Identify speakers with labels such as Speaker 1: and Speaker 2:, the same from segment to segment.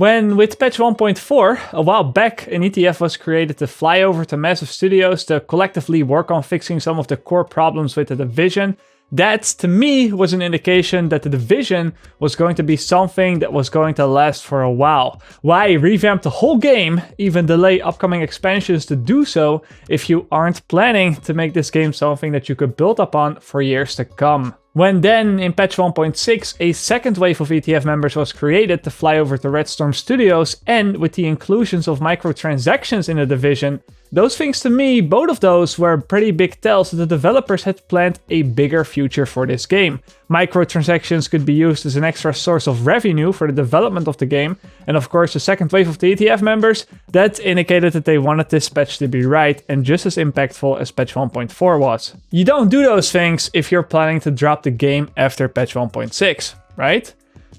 Speaker 1: When with patch 1.4, a while back, an ETF was created to fly over to Massive Studios to collectively work on fixing some of the core problems with The Division. That, to me, was an indication that The Division was going to be something that was going to last for a while. Why revamp the whole game, even delay upcoming expansions to do so, if you aren't planning to make this game something that you could build upon for years to come? When then, in patch 1.6, a second wave of ETF members was created to fly over to Red Storm Studios, and with the inclusions of microtransactions in The Division, those things to me, both of those were pretty big tells that the developers had planned a bigger future for this game. Microtransactions could be used as an extra source of revenue for the development of the game, and of course the second wave of the ETF members, that indicated that they wanted this patch to be right and just as impactful as patch 1.4 was. You don't do those things if you're planning to drop the game after patch 1.6, right?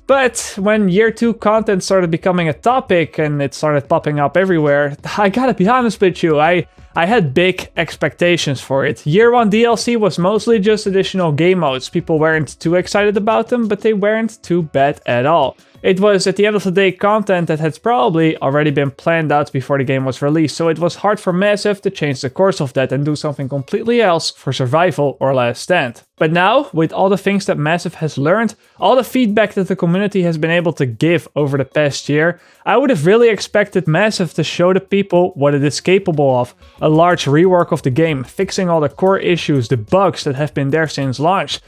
Speaker 1: But when year 2 content started becoming a topic and it started popping up everywhere, I gotta be honest with you, I had big expectations for it. Year 1 DLC was mostly just additional game modes. People weren't too excited about them, but they weren't too bad at all. It was, at the end of the day, content that had probably already been planned out before the game was released, so it was hard for Massive to change the course of that and do something completely else for survival or Last Stand. But now, with all the things that Massive has learned, all the feedback that the community has been able to give over the past year, I would have really expected Massive to show the people what it is capable of. A large rework of the game, fixing all the core issues, the bugs that have been there since launch,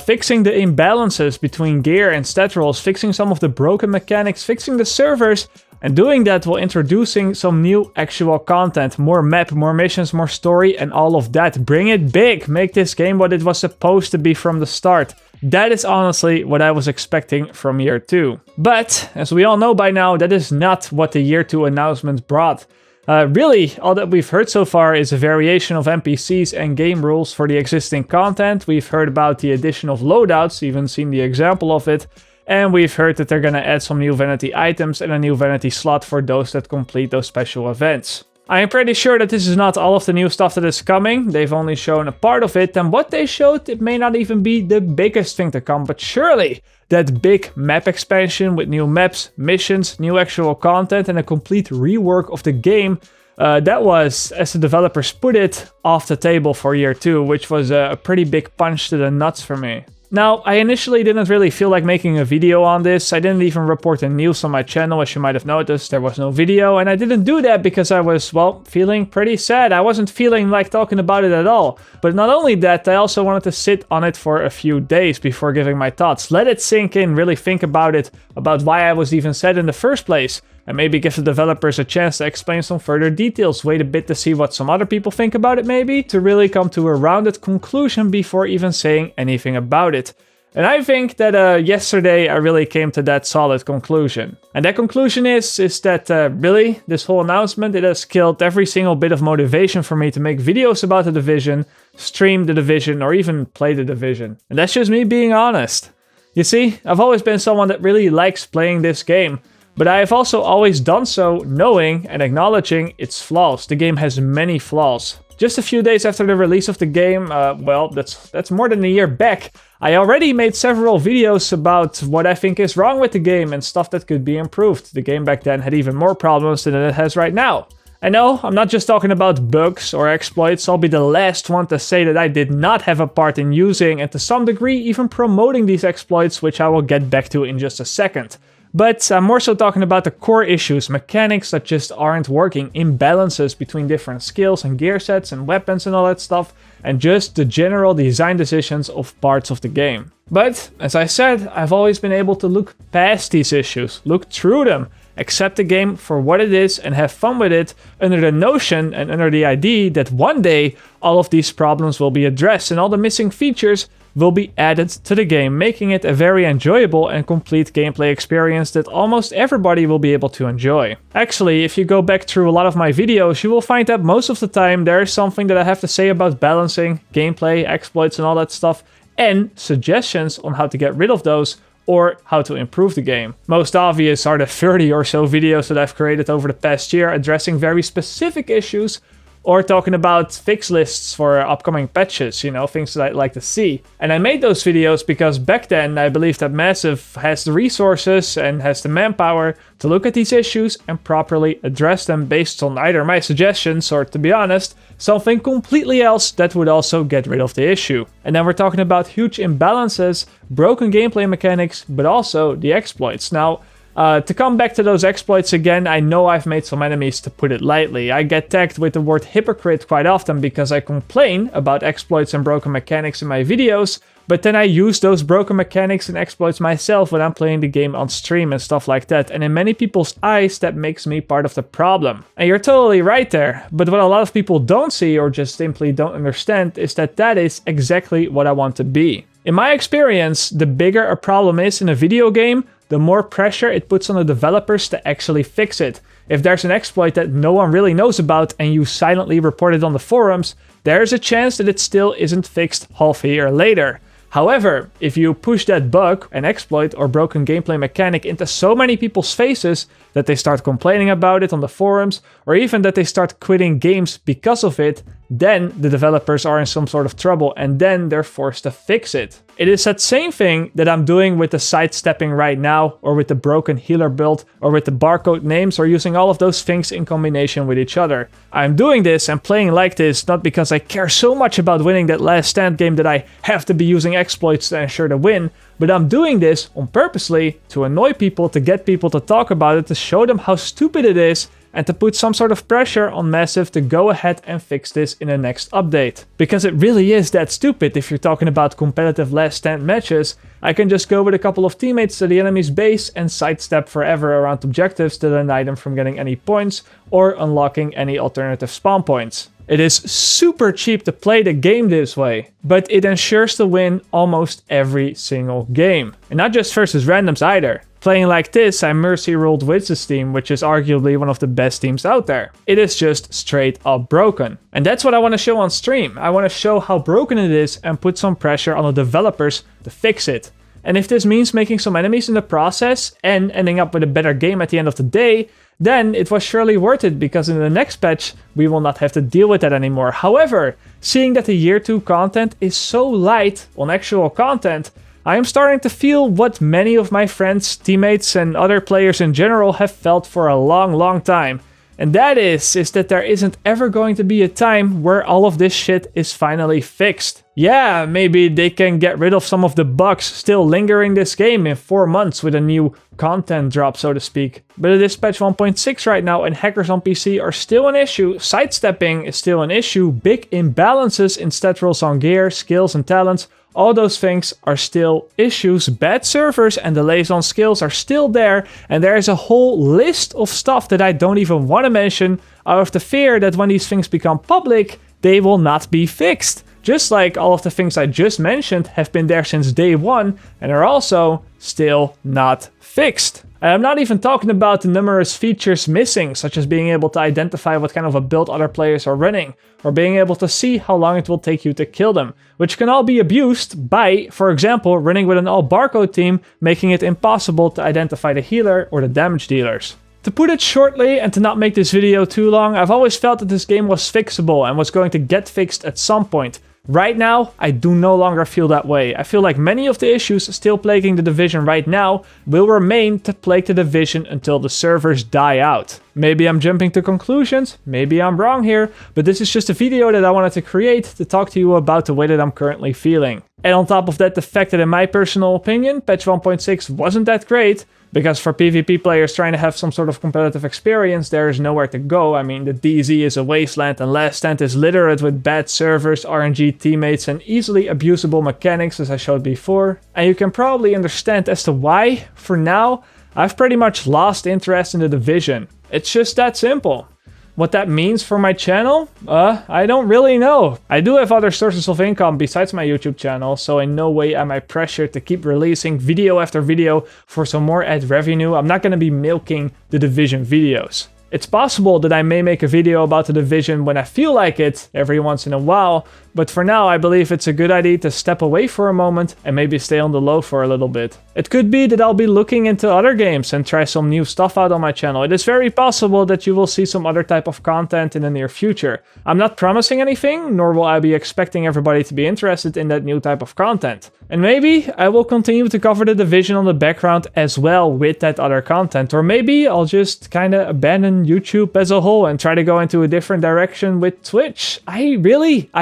Speaker 1: fixing the imbalances between gear and stat rolls, fixing some of the broken mechanics, fixing the servers, and doing that while introducing some new actual content, more map, more missions, more story, and all of that. Bring it big, make this game what it was supposed to be from the start. That is honestly what I was expecting from year 2. But, as we all know by now, that is not what the year 2 announcement brought. Really, all that we've heard so far is a variation of NPCs and game rules for the existing content. We've heard about the addition of loadouts, even seen the example of it. And we've heard that they're gonna add some new vanity items and a new vanity slot for those that complete those special events. I am pretty sure that this is not all of the new stuff that is coming. They've only shown a part of it, and what they showed, it may not even be the biggest thing to come, but surely that big map expansion with new maps, missions, new actual content, and a complete rework of the game, that was, as the developers put it, off the table for year 2, which was a pretty big punch to the nuts for me. Now, I initially didn't really feel like making a video on this. I didn't even report the news on my channel, as you might have noticed. There was no video, and I didn't do that because I was, well, feeling pretty sad. I wasn't feeling like talking about it at all. But not only that, I also wanted to sit on it for a few days before giving my thoughts. Let it sink in, really think about it, about why I was even sad in the first place. And maybe give the developers a chance to explain some further details, wait a bit to see what some other people think about it maybe, to really come to a rounded conclusion before even saying anything about it. And I think that yesterday I really came to that solid conclusion. And that conclusion is that really, this whole announcement, it has killed every single bit of motivation for me to make videos about The Division, stream The Division, or even play The Division. And that's just me being honest. You see, I've always been someone that really likes playing this game. But I have also always done so knowing and acknowledging its flaws. The game has many flaws. Just a few days after the release of the game, well, that's more than a year back, I already made several videos about what I think is wrong with the game and stuff that could be improved. The game back then had even more problems than it has right now. I know, I'm not just talking about bugs or exploits. I'll be the last one to say that I did not have a part in using and to some degree even promoting these exploits, which I will get back to in just a second. But I'm more so talking about the core issues, mechanics that just aren't working, imbalances between different skills and gear sets and weapons and all that stuff, and just the general design decisions of parts of the game. But, as I said, I've always been able to look past these issues, look through them, accept the game for what it is and have fun with it under the notion and under the idea that one day all of these problems will be addressed and all the missing features will be added to the game, making it a very enjoyable and complete gameplay experience that almost everybody will be able to enjoy. Actually, if you go back through a lot of my videos, you will find that most of the time there is something that I have to say about balancing, gameplay, exploits and all that stuff, and suggestions on how to get rid of those or how to improve the game. Most obvious are the 30 or so videos that I've created over the past year addressing very specific issues, or talking about fix lists for upcoming patches, you know, things that I'd like to see. And I made those videos because back then I believed that Massive has the resources and has the manpower to look at these issues and properly address them based on either my suggestions or, to be honest, something completely else that would also get rid of the issue. And then we're talking about huge imbalances, broken gameplay mechanics, but also the exploits. Now, to come back to those exploits again, I know I've made some enemies, to put it lightly. I get tagged with the word hypocrite quite often because I complain about exploits and broken mechanics in my videos, but then I use those broken mechanics and exploits myself when I'm playing the game on stream and stuff like that, and in many people's eyes that makes me part of the problem. And you're totally right there, but what a lot of people don't see or just simply don't understand is that that is exactly what I want to be. In my experience, the bigger a problem is in a video game, the more pressure it puts on the developers to actually fix it. If there's an exploit that no one really knows about and you silently report it on the forums, there's a chance that it still isn't fixed half a year later. However, if you push that bug, an exploit, or broken gameplay mechanic into so many people's faces that they start complaining about it on the forums, or even that they start quitting games because of it, then the developers are in some sort of trouble and then they're forced to fix it. It is that same thing that I'm doing with the sidestepping right now, or with the broken healer build, or with the barcode names, or using all of those things in combination with each other. I'm doing this and playing like this not because I care so much about winning that last stand game that I have to be using exploits to ensure the win, but I'm doing this on purposely to annoy people, to get people to talk about it, to show them how stupid it is, and to put some sort of pressure on Massive to go ahead and fix this in the next update. Because it really is that stupid. If you're talking about competitive last stand matches, I can just go with a couple of teammates to the enemy's base and sidestep forever around objectives to deny them from getting any points or unlocking any alternative spawn points. It is super cheap to play the game this way, but it ensures the win almost every single game. And not just versus randoms either. Playing like this, I mercy rolled Witz's team, which is arguably one of the best teams out there. It is just straight up broken. And that's what I want to show on stream. I want to show how broken it is and put some pressure on the developers to fix it. And if this means making some enemies in the process and ending up with a better game at the end of the day, then it was surely worth it, because in the next patch we will not have to deal with that anymore. However, seeing that the year 2 content is so light on actual content, I am starting to feel what many of my friends, teammates, and other players in general have felt for a long time. And that is that there isn't ever going to be a time where all of this shit is finally fixed. Yeah, maybe they can get rid of some of the bugs still lingering this game in 4 months with a new content drop, so to speak. But it is patch 1.6 right now and hackers on PC are still an issue, sidestepping is still an issue, big imbalances in stat rolls on gear, skills and talents, all those things are still issues. Bad servers and delays on skills are still there, and there is a whole list of stuff that I don't even want to mention out of the fear that when these things become public, they will not be fixed. Just like all of the things I just mentioned have been there since day 1 and are also still not fixed. And I'm not even talking about the numerous features missing, such as being able to identify what kind of a build other players are running, or being able to see how long it will take you to kill them, which can all be abused by, for example, running with an all barcode team, making it impossible to identify the healer or the damage dealers. To put it shortly and to not make this video too long, I've always felt that this game was fixable and was going to get fixed at some point. Right now, I do no longer feel that way. I feel like many of the issues still plaguing the Division right now will remain to plague the Division until the servers die out. Maybe I'm jumping to conclusions, maybe I'm wrong here, but this is just a video that I wanted to create to talk to you about the way that I'm currently feeling. And on top of that, the fact that in my personal opinion, patch 1.6 wasn't that great, because for PvP players trying to have some sort of competitive experience, there is nowhere to go. I mean, the DZ is a wasteland and Last Stand is littered with bad servers, RNG teammates, and easily abusable mechanics, as I showed before. And you can probably understand as to why, for now, I've pretty much lost interest in the Division. It's just that simple. What that means for my channel? I don't really know. I do have other sources of income besides my YouTube channel, so in no way am I pressured to keep releasing video after video for some more ad revenue. I'm not going to be milking the Division videos. It's possible that I may make a video about the Division when I feel like it every once in a while, but for now I believe it's a good idea to step away for a moment and maybe stay on the low for a little bit. It could be that I'll be looking into other games and try some new stuff out on my channel. It is very possible that you will see some other type of content in the near future. I'm not promising anything, nor will I be expecting everybody to be interested in that new type of content. And maybe I will continue to cover The Division on the background as well with that other content. Or maybe I'll just kind of abandon YouTube as a whole and try to go into a different direction with Twitch. I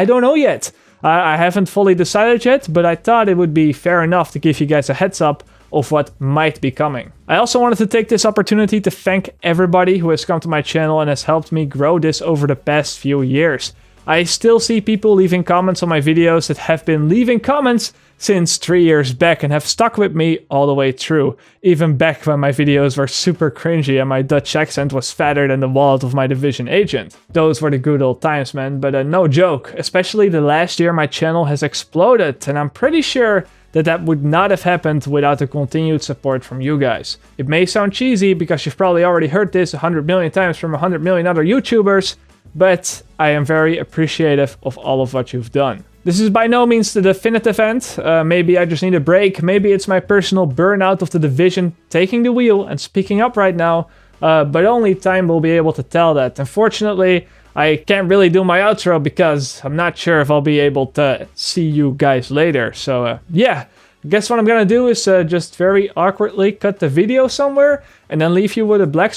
Speaker 1: don't know yet. I haven't fully decided yet, but I thought it would be fair enough to give you guys a heads up of what might be coming. I also wanted to take this opportunity to thank everybody who has come to my channel and has helped me grow this over the past few years. I still see people leaving comments on my videos that have been leaving comments since 3 years back and have stuck with me all the way through. Even back when my videos were super cringy and my Dutch accent was fatter than the wallet of my Division agent. Those were the good old times, man, but no joke. Especially the last year my channel has exploded, and I'm pretty sure that would not have happened without the continued support from you guys. It may sound cheesy because you've probably already heard this 100 million times from 100 million other YouTubers, but I am very appreciative of all of what you've done. This is by no means the definitive end. Maybe I just need a break. Maybe it's my personal burnout of The Division taking the wheel and speaking up right now. But only time will be able to tell that. Unfortunately, I can't really do my outro because I'm not sure if I'll be able to see you guys later. So yeah, I guess what I'm gonna do is just very awkwardly cut the video somewhere and then leave you with a black